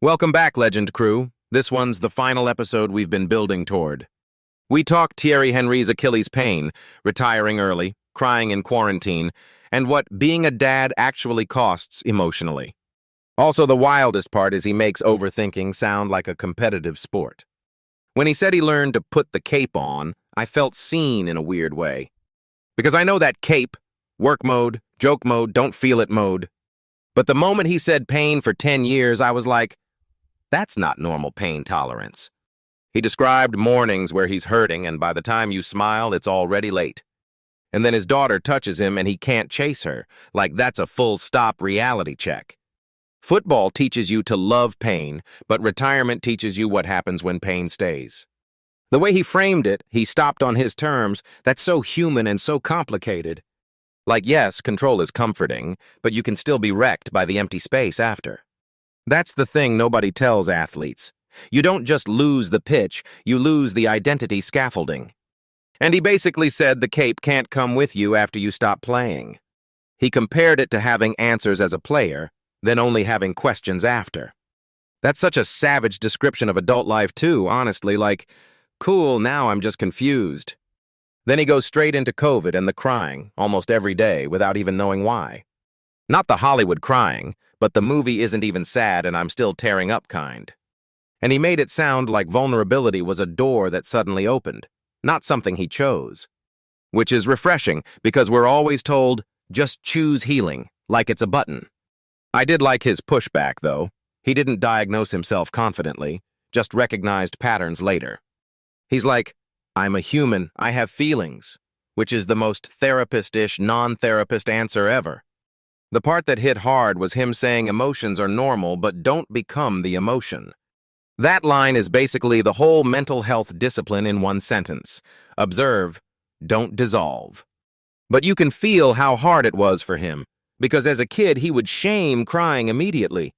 Welcome back, Legend Crew. This one's the final episode we've been building toward. We talked Thierry Henry's Achilles pain, retiring early, crying in quarantine, and what being a dad actually costs emotionally. Also, the wildest part is he makes overthinking sound like a competitive sport. When he said he learned to put the cape on, I felt seen in a weird way. Because I know that cape, work mode, joke mode, don't feel it mode. But the moment he said pain for 10 years, I was like, that's not normal pain tolerance. He described mornings where he's hurting, and by the time you smile, it's already late. And then his daughter touches him and he can't chase her, like that's a full-stop reality check. Football teaches you to love pain, but retirement teaches you what happens when pain stays. The way he framed it, he stopped on his terms, that's so human and so complicated. Like, yes, control is comforting, but you can still be wrecked by the empty space after. That's the thing nobody tells athletes. You don't just lose the pitch, you lose the identity scaffolding. And he basically said the cape can't come with you after you stop playing. He compared it to having answers as a player, then only having questions after. That's such a savage description of adult life too, honestly, like, cool, now I'm just confused. Then he goes straight into COVID and the crying, almost every day, without even knowing why. Not the Hollywood crying, but the movie isn't even sad and I'm still tearing up kind. And he made it sound like vulnerability was a door that suddenly opened, not something he chose. Which is refreshing, because we're always told, just choose healing, like it's a button. I did like his pushback, though. He didn't diagnose himself confidently, just recognized patterns later. He's like, I'm a human, I have feelings, which is the most therapist-ish, non-therapist answer ever. The part that hit hard was him saying emotions are normal, but don't become the emotion. That line is basically the whole mental health discipline in one sentence. Observe, don't dissolve. But you can feel how hard it was for him, because as a kid he would shame crying immediately.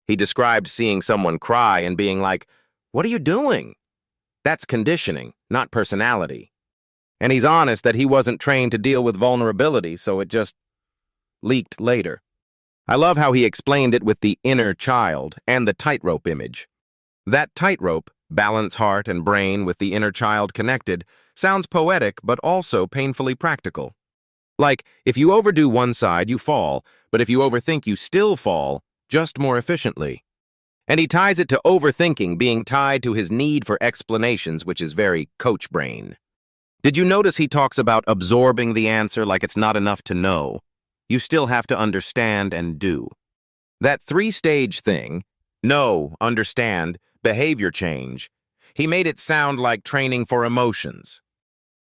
He described seeing someone cry and being like, what are you doing? That's conditioning, not personality. And he's honest that he wasn't trained to deal with vulnerability, so it just leaked later. I love how he explained it with the inner child and the tightrope image. That tightrope, balance heart and brain with the inner child connected, sounds poetic but also painfully practical. Like, if you overdo one side, you fall, but if you overthink, you still fall, just more efficiently. And he ties it to overthinking being tied to his need for explanations, which is very coach brain. Did you notice he talks about absorbing the answer like it's not enough to know? You still have to understand and do. That three-stage thing, know, understand, behavior change, he made it sound like training for emotions.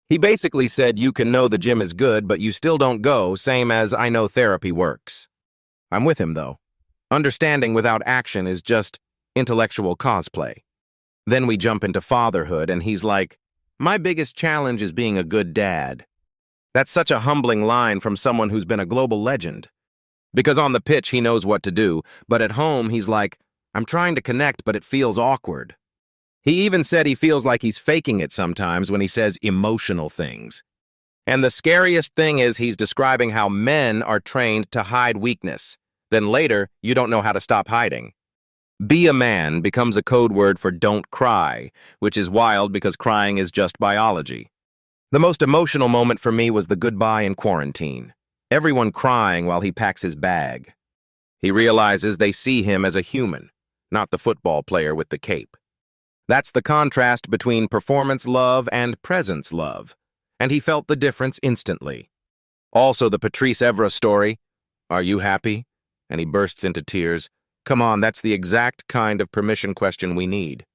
He basically said you can know the gym is good, but you still don't go, same as I know therapy works. I'm with him, though. Understanding without action is just intellectual cosplay. Then we jump into fatherhood, and he's like, my biggest challenge is being a good dad. That's such a humbling line from someone who's been a global legend. Because on the pitch, he knows what to do, but at home, he's like, I'm trying to connect, but it feels awkward. He even said he feels like he's faking it sometimes when he says emotional things. And the scariest thing is he's describing how men are trained to hide weakness. Then later, you don't know how to stop hiding. Be a man becomes a code word for don't cry, which is wild because crying is just biology. The most emotional moment for me was the goodbye in quarantine. Everyone crying while he packs his bag. He realizes they see him as a human, not the football player with the cape. That's the contrast between performance love and presence love, and he felt the difference instantly. Also, the Patrice Evra story, are you happy? And he bursts into tears. Come on, that's the exact kind of permission question we need.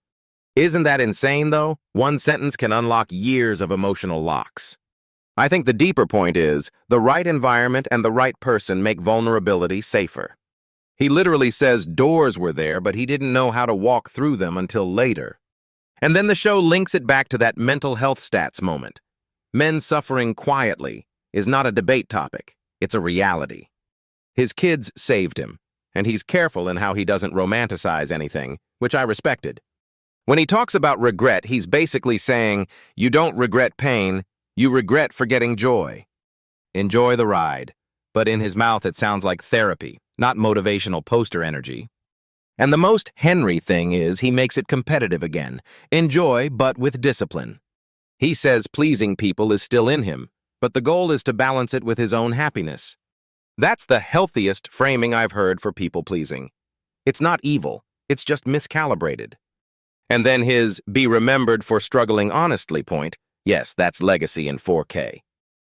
Isn't that insane, though? One sentence can unlock years of emotional locks. I think the deeper point is, the right environment and the right person make vulnerability safer. He literally says doors were there, but he didn't know how to walk through them until later. And then the show links it back to that mental health stats moment. Men suffering quietly is not a debate topic, it's a reality. His kids saved him, and he's careful in how he doesn't romanticize anything, which I respected. When he talks about regret, he's basically saying, you don't regret pain, you regret forgetting joy. Enjoy the ride. But in his mouth it sounds like therapy, not motivational poster energy. And the most Henry thing is he makes it competitive again. Enjoy, but with discipline. He says pleasing people is still in him, but the goal is to balance it with his own happiness. That's the healthiest framing I've heard for people-pleasing. It's not evil, it's just miscalibrated. And then his be remembered for struggling honestly point, yes, that's legacy in 4K.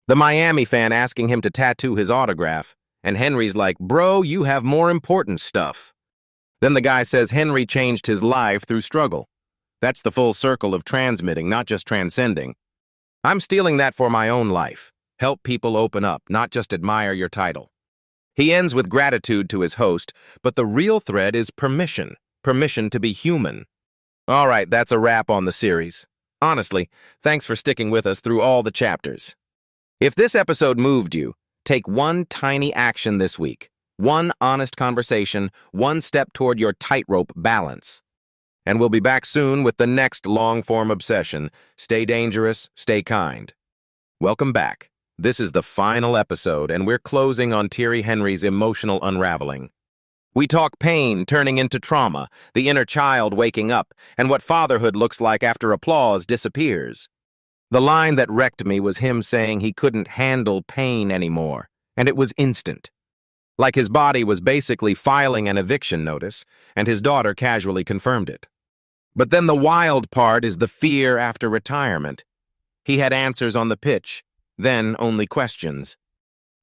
The Miami fan asking him to tattoo his autograph, and Henry's like, bro, you have more important stuff. Then the guy says Henry changed his life through struggle. That's the full circle of transmitting, not just transcending. I'm stealing that for my own life. Help people open up, not just admire your title. He ends with gratitude to his host, but the real thread is permission. Permission to be human. All right, that's a wrap on the series. Honestly, thanks for sticking with us through all the chapters. If this episode moved you, take one tiny action this week. One honest conversation, one step toward your tightrope balance. And we'll be back soon with the next long-form obsession. Stay dangerous, stay kind. Welcome back. This is the final episode, and we're closing on Thierry Henry's emotional unraveling. We talk pain turning into trauma, the inner child waking up, and what fatherhood looks like after applause disappears. The line that wrecked me was him saying he couldn't handle pain anymore, and it was instant. Like his body was basically filing an eviction notice, and his daughter casually confirmed it. But then the wild part is the fear after retirement. He had answers on the pitch, then only questions.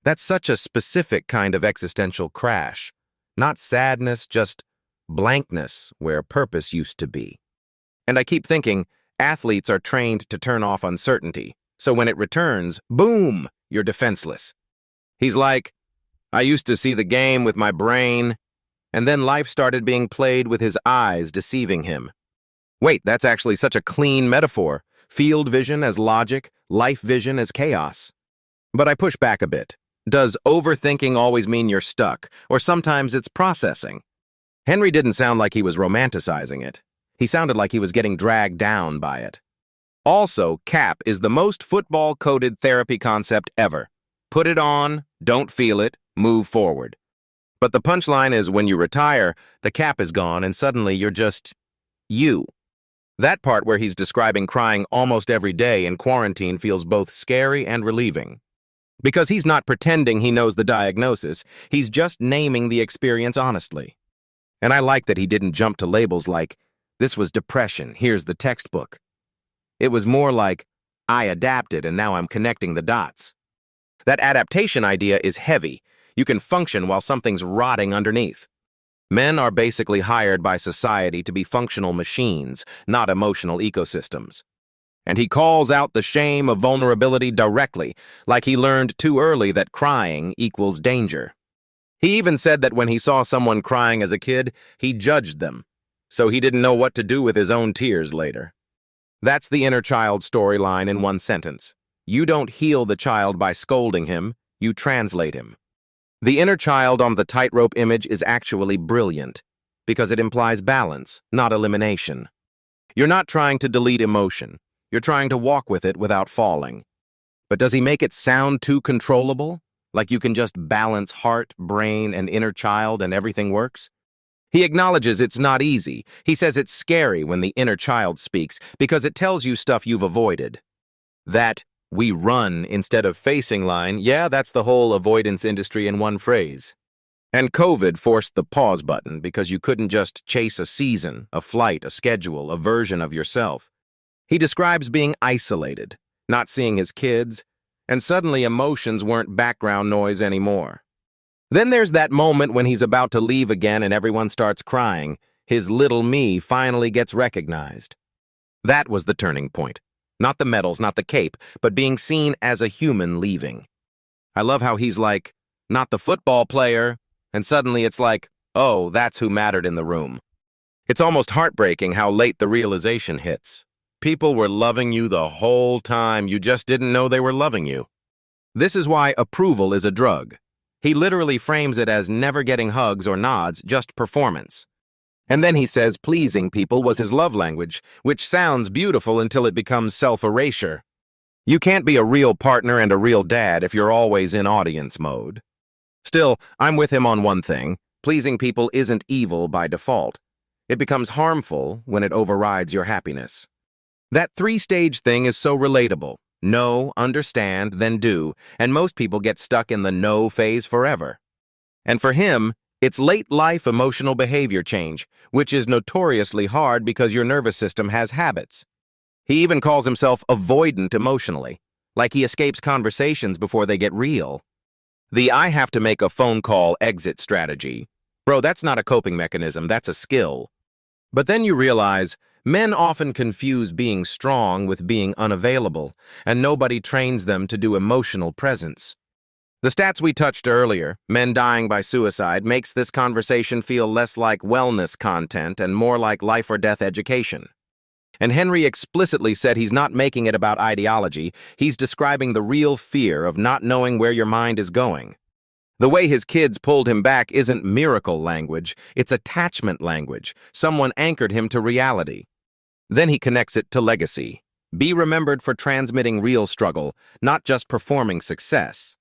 That's such a specific kind of existential crash. Not sadness, just blankness where purpose used to be. And I keep thinking, athletes are trained to turn off uncertainty, so when it returns, boom, you're defenseless. He's like, I used to see the game with my brain, and then life started being played with his eyes deceiving him. Wait, that's actually such a clean metaphor. Field vision as logic, life vision as chaos. But I push back a bit. Does overthinking always mean you're stuck, or sometimes it's processing? Henry didn't sound like he was romanticizing it. He sounded like he was getting dragged down by it. Also, CAP is the most football-coded therapy concept ever. Put it on, don't feel it, move forward. But the punchline is when you retire, the cap is gone and suddenly you're just you. That part where he's describing crying almost every day in quarantine feels both scary and relieving. Because he's not pretending he knows the diagnosis, he's just naming the experience honestly. And I like that he didn't jump to labels like, this was depression, here's the textbook. It was more like, I adapted and now I'm connecting the dots. That adaptation idea is heavy. You can function while something's rotting underneath. Men are basically hired by society to be functional machines, not emotional ecosystems. And he calls out the shame of vulnerability directly, like he learned too early that crying equals danger. He even said that when he saw someone crying as a kid, he judged them, so he didn't know what to do with his own tears later. That's the inner child storyline in one sentence. You don't heal the child by scolding him, you translate him. The inner child on the tightrope image is actually brilliant, because it implies balance, not elimination. You're not trying to delete emotion. You're trying to walk with it without falling. But does he make it sound too controllable? Like you can just balance heart, brain, and inner child and everything works? He acknowledges it's not easy. He says it's scary when the inner child speaks because it tells you stuff you've avoided. That we run instead of facing line, yeah, that's the whole avoidance industry in one phrase. And COVID forced the pause button because you couldn't just chase a season, a flight, a schedule, a version of yourself. He describes being isolated, not seeing his kids, and suddenly emotions weren't background noise anymore. Then there's that moment when he's about to leave again and everyone starts crying. His little me finally gets recognized. That was the turning point. Not the medals, not the cape, but being seen as a human leaving. I love how he's like, not the football player, and suddenly it's like, oh, that's who mattered in the room. It's almost heartbreaking how late the realization hits. People were loving you the whole time, you just didn't know they were loving you. This is why approval is a drug. He literally frames it as never getting hugs or nods, just performance. And then he says pleasing people was his love language, which sounds beautiful until it becomes self-erasure. You can't be a real partner and a real dad if you're always in audience mode. Still, I'm with him on one thing. Pleasing people isn't evil by default. It becomes harmful when it overrides your happiness. That three-stage thing is so relatable. Know, understand, then do, and most people get stuck in the no phase forever. And for him, it's late-life emotional behavior change, which is notoriously hard because your nervous system has habits. He even calls himself avoidant emotionally, like he escapes conversations before they get real. The I have to make a phone call exit strategy. Bro, that's not a coping mechanism, that's a skill. But then you realize men often confuse being strong with being unavailable, and nobody trains them to do emotional presence. The stats we touched earlier, men dying by suicide, makes this conversation feel less like wellness content and more like life or death education. And Henry explicitly said he's not making it about ideology, he's describing the real fear of not knowing where your mind is going. The way his kids pulled him back isn't miracle language, it's attachment language. Someone anchored him to reality. Then he connects it to legacy. Be remembered for transmitting real struggle, not just performing success.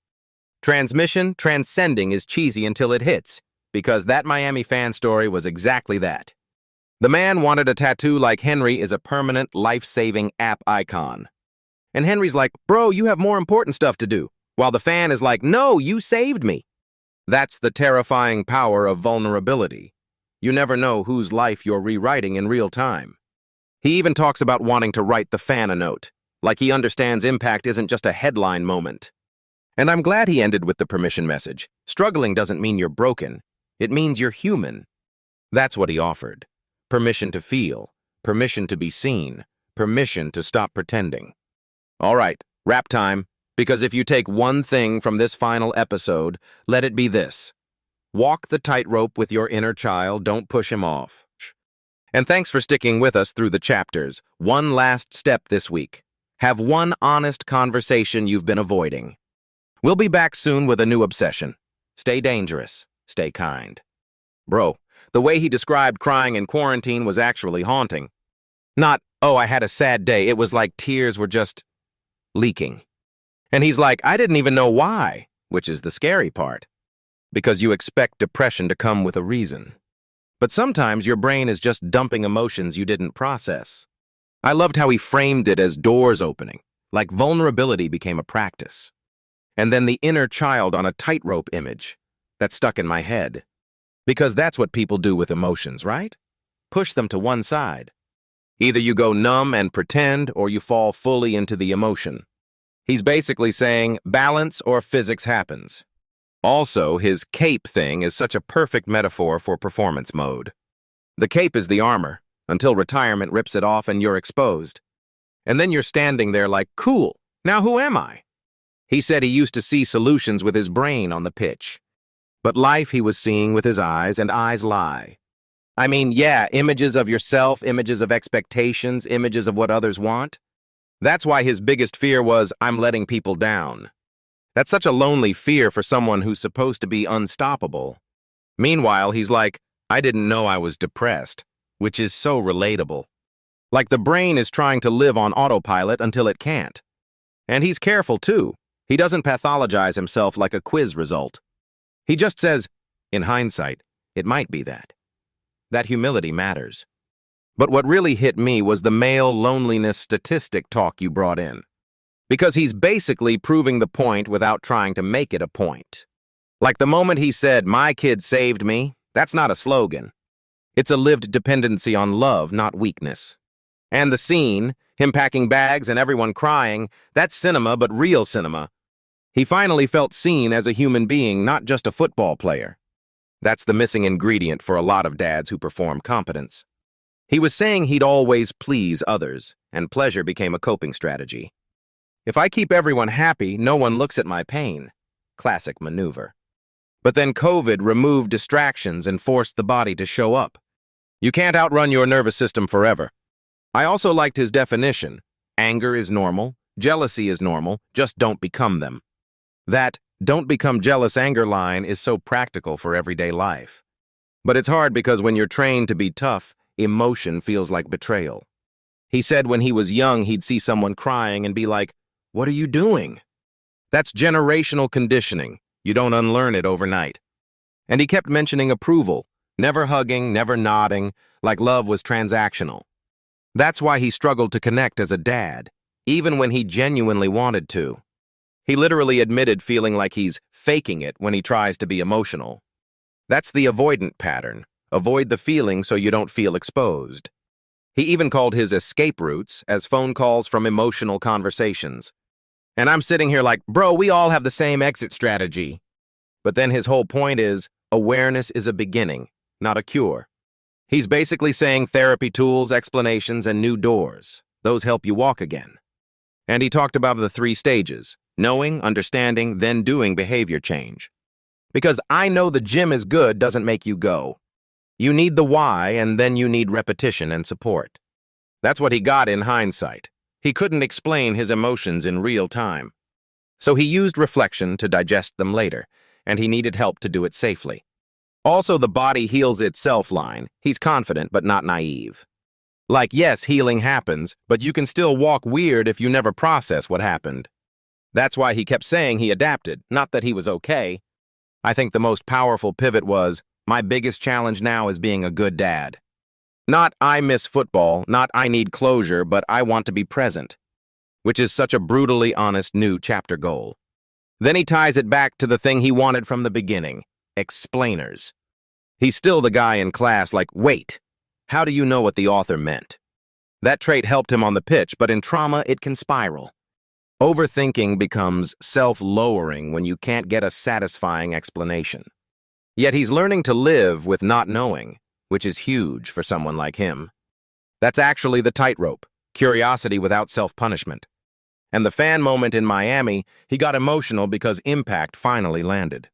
Transcending is cheesy until it hits, because that Miami fan story was exactly that. The man wanted a tattoo like Henry is a permanent, life-saving app icon. And Henry's like, bro, you have more important stuff to do. While the fan is like, no, you saved me. That's the terrifying power of vulnerability. You never know whose life you're rewriting in real time. He even talks about wanting to write the fan a note, like he understands impact isn't just a headline moment. And I'm glad he ended with the permission message. Struggling doesn't mean you're broken. It means you're human. That's what he offered. Permission to feel, permission to be seen, permission to stop pretending. All right, wrap time. Because if you take one thing from this final episode, let it be this. Walk the tightrope with your inner child, don't push him off. And thanks for sticking with us through the chapters. One last step this week. Have one honest conversation you've been avoiding. We'll be back soon with a new obsession. Stay dangerous, stay kind. Bro, the way he described crying in quarantine was actually haunting. Not, oh, I had a sad day. It was like tears were just leaking. And he's like, I didn't even know why, which is the scary part. Because you expect depression to come with a reason. But sometimes your brain is just dumping emotions you didn't process. I loved how he framed it as doors opening, like vulnerability became a practice. And then the inner child on a tightrope image that stuck in my head. Because that's what people do with emotions, right? Push them to one side. Either you go numb and pretend, or you fall fully into the emotion. He's basically saying balance or physics happens. Also, his cape thing is such a perfect metaphor for performance mode. The cape is the armor, until retirement rips it off and you're exposed. And then you're standing there like, cool, now who am I? He said he used to see solutions with his brain on the pitch. But life he was seeing with his eyes, and eyes lie. I mean, yeah, images of yourself, images of expectations, images of what others want. That's why his biggest fear was, I'm letting people down. That's such a lonely fear for someone who's supposed to be unstoppable. Meanwhile, he's like, I didn't know I was depressed, which is so relatable. Like the brain is trying to live on autopilot until it can't. And he's careful too. He doesn't pathologize himself like a quiz result. He just says, in hindsight, it might be that. That humility matters. But what really hit me was the male loneliness statistic talk you brought in. Because he's basically proving the point without trying to make it a point. Like the moment he said, my kid saved me, that's not a slogan. It's a lived dependency on love, not weakness. And the scene, him packing bags and everyone crying, that's cinema, but real cinema. He finally felt seen as a human being, not just a football player. That's the missing ingredient for a lot of dads who perform competence. He was saying he'd always please others, and pleasure became a coping strategy. If I keep everyone happy, no one looks at my pain. Classic maneuver. But then COVID removed distractions and forced the body to show up. You can't outrun your nervous system forever. I also liked his definition. Anger is normal, jealousy is normal, just don't become them. That don't become jealous anger line is so practical for everyday life. But it's hard because when you're trained to be tough, emotion feels like betrayal. He said when he was young, he'd see someone crying and be like, what are you doing? That's generational conditioning. You don't unlearn it overnight. And he kept mentioning approval, never hugging, never nodding, like love was transactional. That's why he struggled to connect as a dad, even when he genuinely wanted to. He literally admitted feeling like he's faking it when he tries to be emotional. That's the avoidant pattern. Avoid the feeling so you don't feel exposed. He even called his escape routes as phone calls from emotional conversations. And I'm sitting here like, bro, we all have the same exit strategy. But then his whole point is, awareness is a beginning, not a cure. He's basically saying therapy tools, explanations, and new doors. Those help you walk again. And he talked about the 3 stages: knowing, understanding, then doing behavior change. Because I know the gym is good doesn't make you go. You need the why, and then you need repetition and support. That's what he got in hindsight. He couldn't explain his emotions in real time. So he used reflection to digest them later, and he needed help to do it safely. Also, the body heals itself line. He's confident but not naive. Like, yes, healing happens, but you can still walk weird if you never process what happened. That's why he kept saying he adapted, not that he was okay. I think the most powerful pivot was, my biggest challenge now is being a good dad. Not I miss football, not I need closure, but I want to be present. Which is such a brutally honest new chapter goal. Then he ties it back to the thing he wanted from the beginning: explainers. He's still the guy in class like, wait, how do you know what the author meant? That trait helped him on the pitch, but in trauma it can spiral. Overthinking becomes self-lowering when you can't get a satisfying explanation. Yet he's learning to live with not knowing, which is huge for someone like him. That's actually the tightrope, curiosity without self-punishment. And the fan moment in Miami, he got emotional because impact finally landed.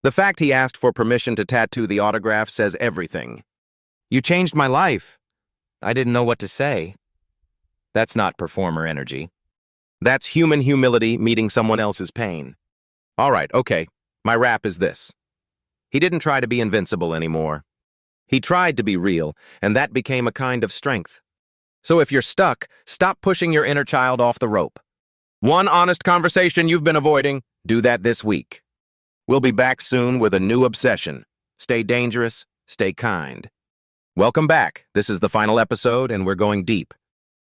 The fact he asked for permission to tattoo the autograph says everything. You changed my life. I didn't know what to say. That's not performer energy. That's human humility meeting someone else's pain. All right, okay, my wrap is this. He didn't try to be invincible anymore. He tried to be real, and that became a kind of strength. So if you're stuck, stop pushing your inner child off the rope. One honest conversation you've been avoiding, do that this week. We'll be back soon with a new obsession. Stay dangerous, stay kind. Welcome back. This is the final episode, and we're going deep.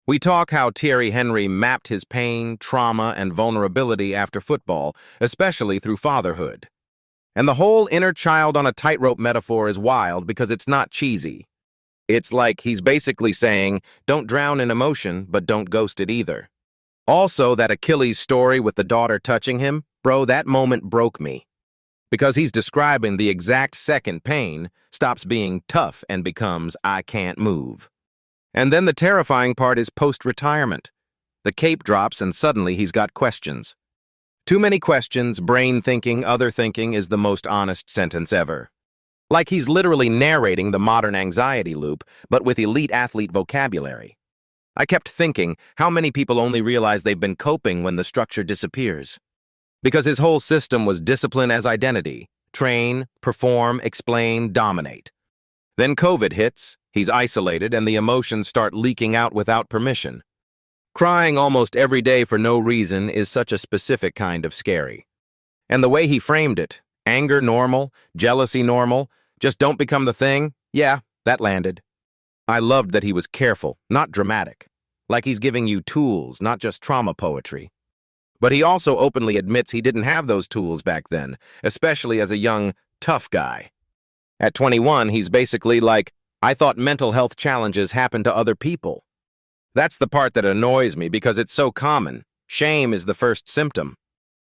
We talk how Thierry Henry mapped his pain, trauma, and vulnerability after football, especially through fatherhood. And the whole inner child on a tightrope metaphor is wild because it's not cheesy. It's like he's basically saying, don't drown in emotion, but don't ghost it either. Also, that Achilles story with the daughter touching him, bro, that moment broke me. Because he's describing the exact second pain stops being tough and becomes, I can't move. And then the terrifying part is post-retirement. The cape drops and suddenly he's got questions. Too many questions, brain thinking, other thinking is the most honest sentence ever. Like he's literally narrating the modern anxiety loop, but with elite athlete vocabulary. I kept thinking, how many people only realize they've been coping when the structure disappears? Because his whole system was discipline as identity. Train, perform, explain, dominate. Then COVID hits, he's isolated, and the emotions start leaking out without permission. Crying almost every day for no reason is such a specific kind of scary. And the way he framed it, anger normal, jealousy normal, just don't become the thing, yeah, that landed. I loved that he was careful, not dramatic. Like he's giving you tools, not just trauma poetry. But he also openly admits he didn't have those tools back then, especially as a young, tough guy. At 21, he's basically like, I thought mental health challenges happened to other people. That's the part that annoys me because it's so common. Shame is the first symptom.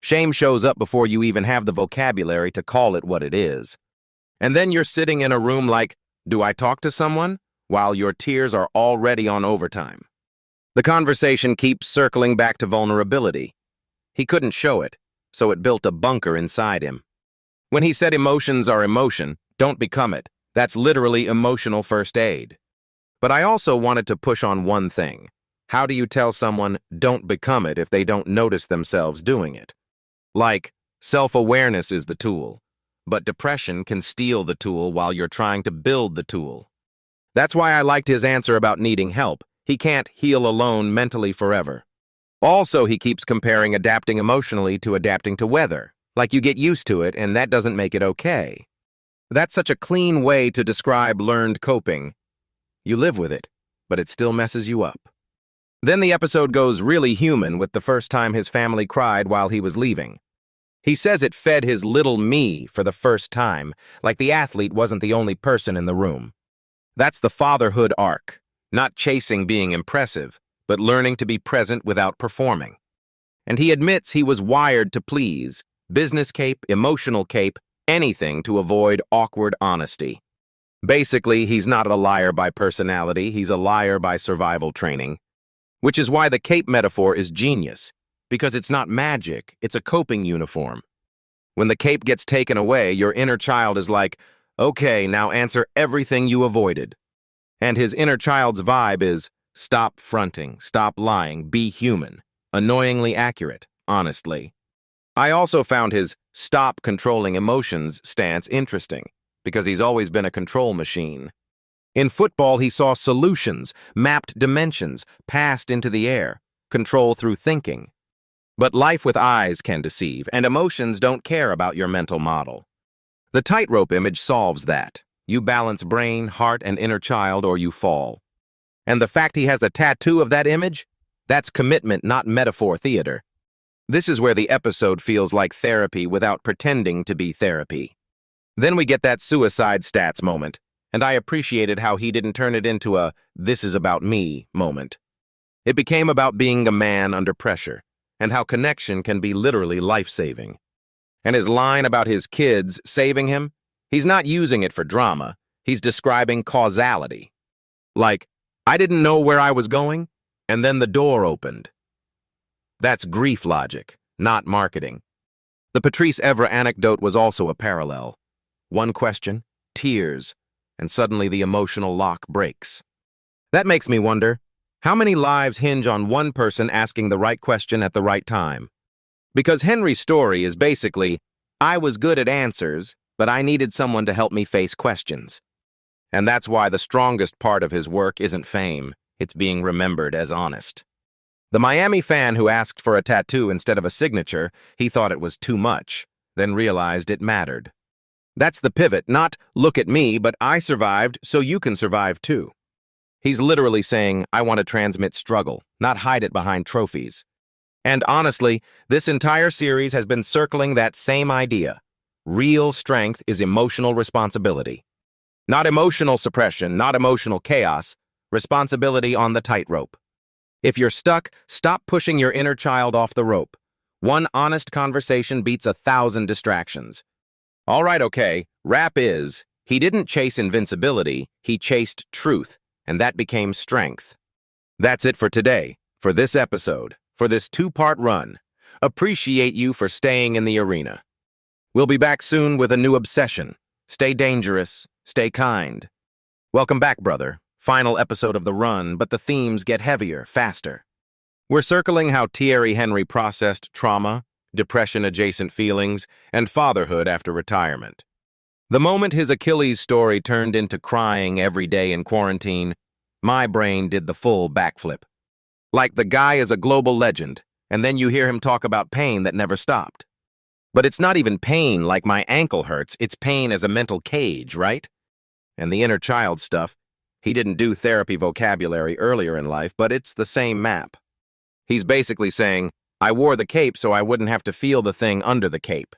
Shame shows up before you even have the vocabulary to call it what it is. And then you're sitting in a room like, do I talk to someone? While your tears are already on overtime. The conversation keeps circling back to vulnerability. He couldn't show it, so it built a bunker inside him. When he said emotions are emotion, don't become it, that's literally emotional first aid. But I also wanted to push on one thing. How do you tell someone, don't become it if they don't notice themselves doing it? Like, self-awareness is the tool, but depression can steal the tool while you're trying to build the tool. That's why I liked his answer about needing help. He can't heal alone mentally forever. Also, he keeps comparing adapting emotionally to adapting to weather. Like you get used to it, and that doesn't make it okay. That's such a clean way to describe learned coping. You live with it, but it still messes you up. Then the episode goes really human with the first time his family cried while he was leaving. He says it fed his little me for the first time, like the athlete wasn't the only person in the room. That's the fatherhood arc, not chasing being impressive, but learning to be present without performing. And he admits he was wired to please, business cape, emotional cape, anything to avoid awkward honesty. Basically, he's not a liar by personality, he's a liar by survival training. Which is why the cape metaphor is genius, because it's not magic, it's a coping uniform. When the cape gets taken away, your inner child is like, okay, now answer everything you avoided. And his inner child's vibe is, stop fronting, stop lying, be human. Annoyingly accurate, honestly. I also found his stop controlling emotions stance interesting, because he's always been a control machine. In football, he saw solutions, mapped dimensions, passed into the air, control through thinking. But life with eyes can deceive, and emotions don't care about your mental model. The tightrope image solves that. You balance brain, heart, and inner child, or you fall. And the fact he has a tattoo of that image? That's commitment, not metaphor theater. This is where the episode feels like therapy without pretending to be therapy. Then we get that suicide stats moment. And I appreciated how he didn't turn it into a "this is about me" moment. It became about being a man under pressure, and how connection can be literally life-saving. And his line about his kids saving him, he's not using it for drama, he's describing causality. Like, I didn't know where I was going, and then the door opened. That's grief logic, not marketing. The Patrice Evra anecdote was also a parallel. One question, tears, and suddenly the emotional lock breaks. That makes me wonder, how many lives hinge on one person asking the right question at the right time? Because Henry's story is basically, I was good at answers, but I needed someone to help me face questions. And that's why the strongest part of his work isn't fame, it's being remembered as honest. The Miami fan who asked for a tattoo instead of a signature, he thought it was too much, then realized it mattered. That's the pivot, not look at me, but I survived, so you can survive too. He's literally saying, I want to transmit struggle, not hide it behind trophies. And honestly, this entire series has been circling that same idea. Real strength is emotional responsibility. Not emotional suppression, not emotional chaos, responsibility on the tightrope. If you're stuck, stop pushing your inner child off the rope. One honest conversation beats 1,000 distractions. All right, okay, wrap is, he didn't chase invincibility, he chased truth, and that became strength. That's it for today, for this episode, for this 2-part run. Appreciate you for staying in the arena. We'll be back soon with a new obsession. Stay dangerous, stay kind. Welcome back, brother. Final episode of the run, but the themes get heavier, faster. We're circling how Thierry Henry processed trauma, depression-adjacent feelings, and fatherhood after retirement. The moment his Achilles story turned into crying every day in quarantine, my brain did the full backflip. Like the guy is a global legend, and then you hear him talk about pain that never stopped. But it's not even pain like my ankle hurts, it's pain as a mental cage, right? And the inner child stuff, he didn't do therapy vocabulary earlier in life, but it's the same map. He's basically saying, I wore the cape so I wouldn't have to feel the thing under the cape.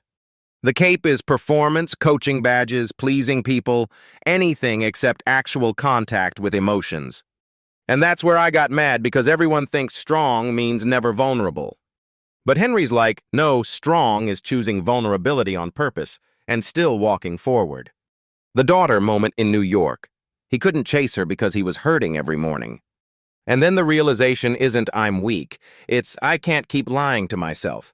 The cape is performance, coaching badges, pleasing people, anything except actual contact with emotions. And that's where I got mad because everyone thinks strong means never vulnerable. But Henry's like, no, strong is choosing vulnerability on purpose and still walking forward. The daughter moment in New York. He couldn't chase her because he was hurting every morning. And then the realization isn't I'm weak, it's I can't keep lying to myself.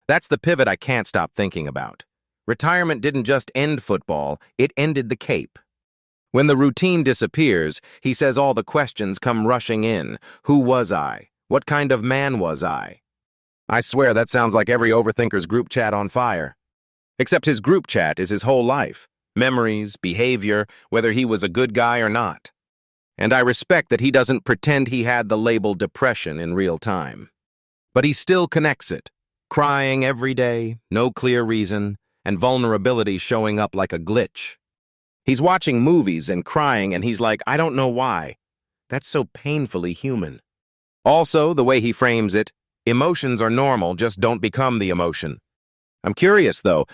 That's the pivot I can't stop thinking about. Retirement didn't just end football, it ended the cape. When the routine disappears, he says all the questions come rushing in. Who was I? What kind of man was I? I swear that sounds like every overthinker's group chat on fire. Except his group chat is his whole life. Memories, behavior, whether he was a good guy or not. And I respect that he doesn't pretend he had the label depression in real time. But he still connects it. Crying every day, no clear reason, and vulnerability showing up like a glitch. He's watching movies and crying, and he's like, I don't know why. That's so painfully human. Also, the way he frames it, emotions are normal, just don't become the emotion. I'm curious, though,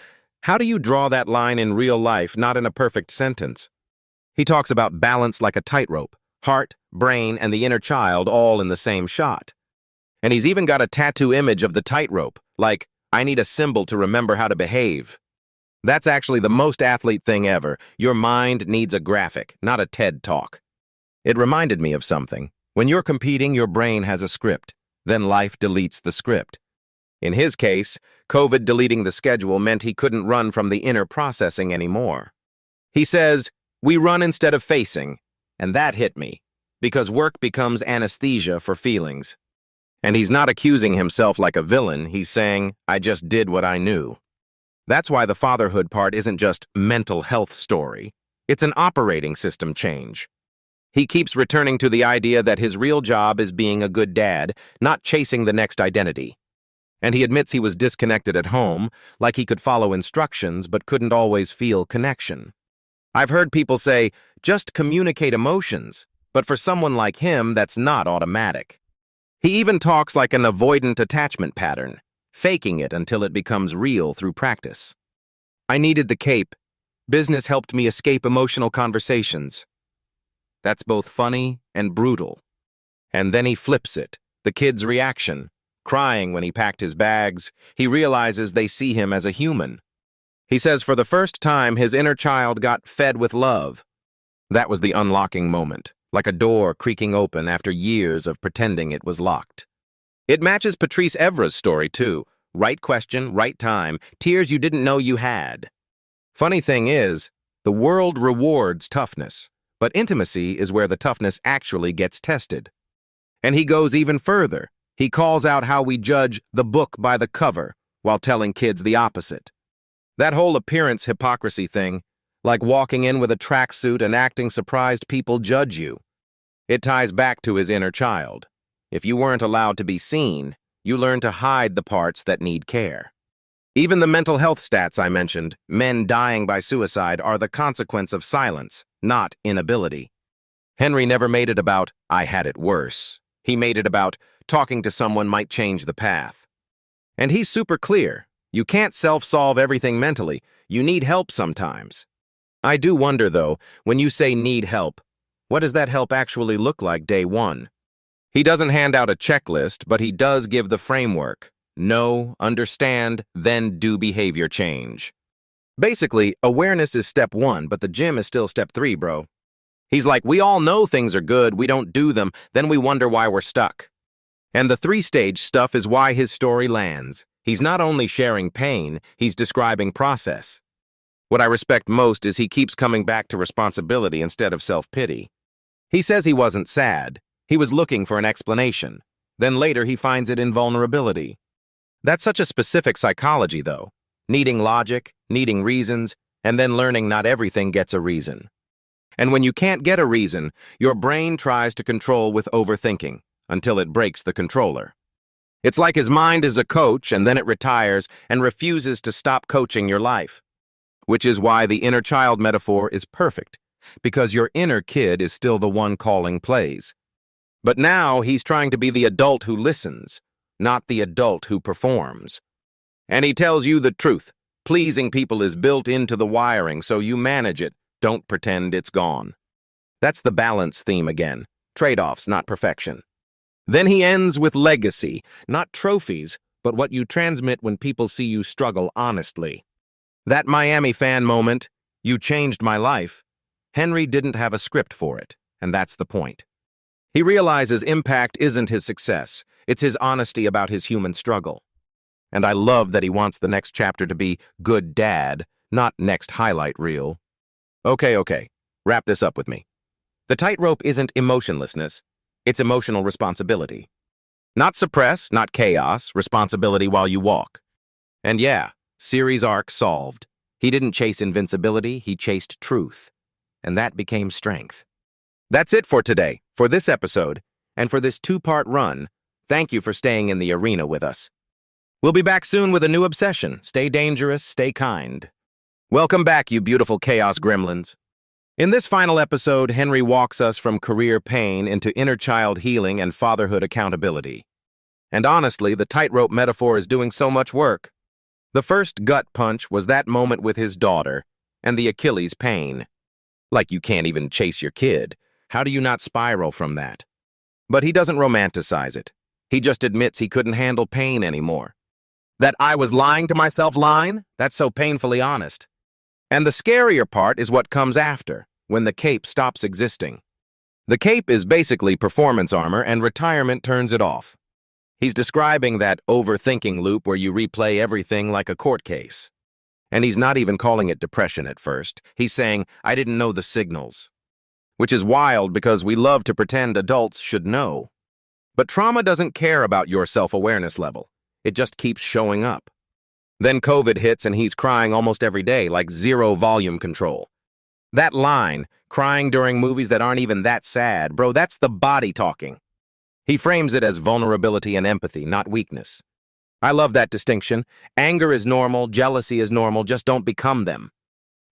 how do you draw that line in real life, not in a perfect sentence? He talks about balance like a tightrope, heart, brain, and the inner child all in the same shot. And he's even got a tattoo image of the tightrope, like, I need a symbol to remember how to behave. That's actually the most athlete thing ever. Your mind needs a graphic, not a TED Talk. It reminded me of something. When you're competing, your brain has a script. Then life deletes the script. In his case, COVID deleting the schedule meant he couldn't run from the inner processing anymore. He says, we run instead of facing, and that hit me, because work becomes anesthesia for feelings. And he's not accusing himself like a villain, he's saying, I just did what I knew. That's why the fatherhood part isn't just mental health story, it's an operating system change. He keeps returning to the idea that his real job is being a good dad, not chasing the next identity. And he admits he was disconnected at home, like he could follow instructions but couldn't always feel connection. I've heard people say, just communicate emotions, but for someone like him, that's not automatic. He even talks like an avoidant attachment pattern, faking it until it becomes real through practice. I needed the cape. Business helped me escape emotional conversations. That's both funny and brutal. And then he flips it, the kid's reaction, crying when he packed his bags. He realizes they see him as a human. He says for the first time his inner child got fed with love. That was the unlocking moment, like a door creaking open after years of pretending it was locked. It matches Patrice Evra's story too. Right question, right time, tears you didn't know you had. Funny thing is, the world rewards toughness. But intimacy is where the toughness actually gets tested. And he goes even further. He calls out how we judge the book by the cover while telling kids the opposite. That whole appearance hypocrisy thing, like walking in with a tracksuit and acting surprised people judge you. It ties back to his inner child. If you weren't allowed to be seen, you learn to hide the parts that need care. Even the mental health stats I mentioned, men dying by suicide, are the consequence of silence, not inability. Henry never made it about, I had it worse. He made it about, talking to someone might change the path. And he's super clear. You can't self-solve everything mentally. You need help sometimes. I do wonder, though, when you say need help, what does that help actually look like day one? He doesn't hand out a checklist, but he does give the framework. Know, understand, then do behavior change. Basically, awareness is step 1, but the gym is still step 3, bro. He's like, we all know things are good, we don't do them, then we wonder why we're stuck. And the 3-stage stuff is why his story lands. He's not only sharing pain, he's describing process. What I respect most is he keeps coming back to responsibility instead of self-pity. He says he wasn't sad. He was looking for an explanation. Then later he finds it in vulnerability. That's such a specific psychology, though. Needing logic, needing reasons, and then learning not everything gets a reason. And when you can't get a reason, your brain tries to control with overthinking, until it breaks the controller. It's like his mind is a coach, and then it retires and refuses to stop coaching your life. Which is why the inner child metaphor is perfect, because your inner kid is still the one calling plays. But now he's trying to be the adult who listens, not the adult who performs. And he tells you the truth. Pleasing people is built into the wiring, so you manage it. Don't pretend it's gone. That's the balance theme again. Trade-offs, not perfection. Then he ends with legacy, not trophies, but what you transmit when people see you struggle honestly. That Miami fan moment, you changed my life, Henry didn't have a script for it, and that's the point. He realizes impact isn't his success, it's his honesty about his human struggle. And I love that he wants the next chapter to be good dad, not next highlight reel. Okay, wrap this up with me. The tightrope isn't emotionlessness, it's emotional responsibility. Not suppress, not chaos, responsibility while you walk. And yeah, series arc solved. He didn't chase invincibility, he chased truth. And that became strength. That's it for today, for this episode, and for this 2-part run. Thank you for staying in the arena with us. We'll be back soon with a new obsession. Stay dangerous, stay kind. Welcome back, you beautiful chaos gremlins. In this final episode, Henry walks us from career pain into inner child healing and fatherhood accountability. And honestly, the tightrope metaphor is doing so much work. The first gut punch was that moment with his daughter, and the Achilles pain. Like you can't even chase your kid. How do you not spiral from that? But he doesn't romanticize it. He just admits he couldn't handle pain anymore. That "I was lying to myself" line? That's so painfully honest. And the scarier part is what comes after, when the cape stops existing. The cape is basically performance armor, and retirement turns it off. He's describing that overthinking loop where you replay everything like a court case. And he's not even calling it depression at first. He's saying, "I didn't know the signals." Which is wild because we love to pretend adults should know. But trauma doesn't care about your self-awareness level. It just keeps showing up. Then COVID hits and he's crying almost every day, like zero volume control. That line, crying during movies that aren't even that sad, bro, that's the body talking. He frames it as vulnerability and empathy, not weakness. I love that distinction. Anger is normal, jealousy is normal, just don't become them.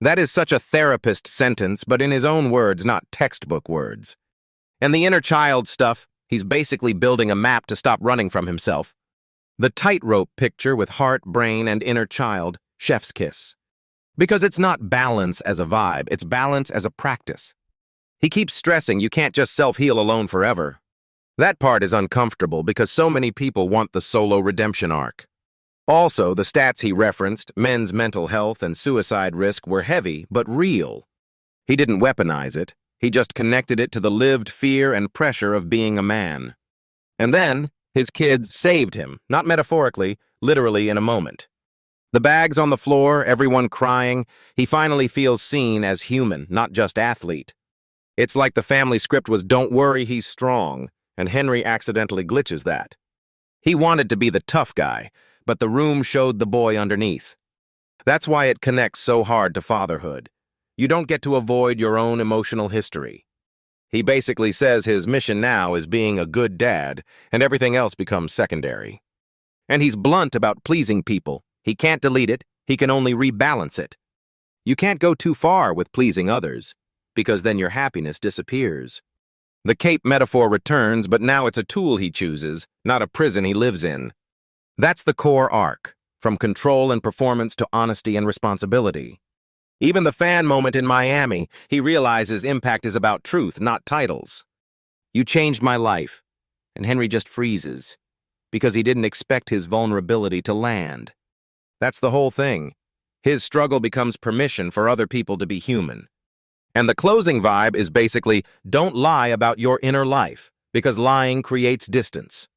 That is such a therapist sentence, but in his own words, not textbook words. And the inner child stuff, he's basically building a map to stop running from himself. The tightrope picture with heart, brain, and inner child, chef's kiss. Because it's not balance as a vibe, it's balance as a practice. He keeps stressing you can't just self-heal alone forever. That part is uncomfortable because so many people want the solo redemption arc. Also, the stats he referenced, men's mental health and suicide risk, were heavy but real. He didn't weaponize it, he just connected it to the lived fear and pressure of being a man. And then, his kids saved him, not metaphorically, literally in a moment. The bags on the floor, everyone crying, he finally feels seen as human, not just athlete. It's like the family script was "Don't worry, he's strong," and Henry accidentally glitches that. He wanted to be the tough guy, but the room showed the boy underneath. That's why it connects so hard to fatherhood. You don't get to avoid your own emotional history. He basically says his mission now is being a good dad, and everything else becomes secondary. And he's blunt about pleasing people. He can't delete it, he can only rebalance it. You can't go too far with pleasing others, because then your happiness disappears. The cape metaphor returns, but now it's a tool he chooses, not a prison he lives in. That's the core arc, from control and performance to honesty and responsibility. Even the fan moment in Miami, he realizes impact is about truth, not titles. "You changed my life," and Henry just freezes, because he didn't expect his vulnerability to land. That's the whole thing. His struggle becomes permission for other people to be human. And the closing vibe is basically, don't lie about your inner life, because lying creates distance.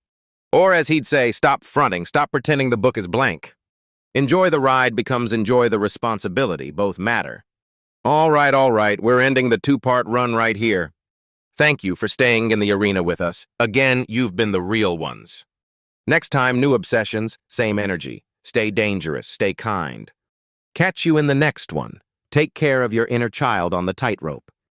Or as he'd say, stop fronting, stop pretending the book is blank. Enjoy the ride becomes enjoy the responsibility, both matter. All right, we're ending the two-part run right here. Thank you for staying in the arena with us. Again, you've been the real ones. Next time, new obsessions, same energy. Stay dangerous, stay kind. Catch you in the next one. Take care of your inner child on the tightrope.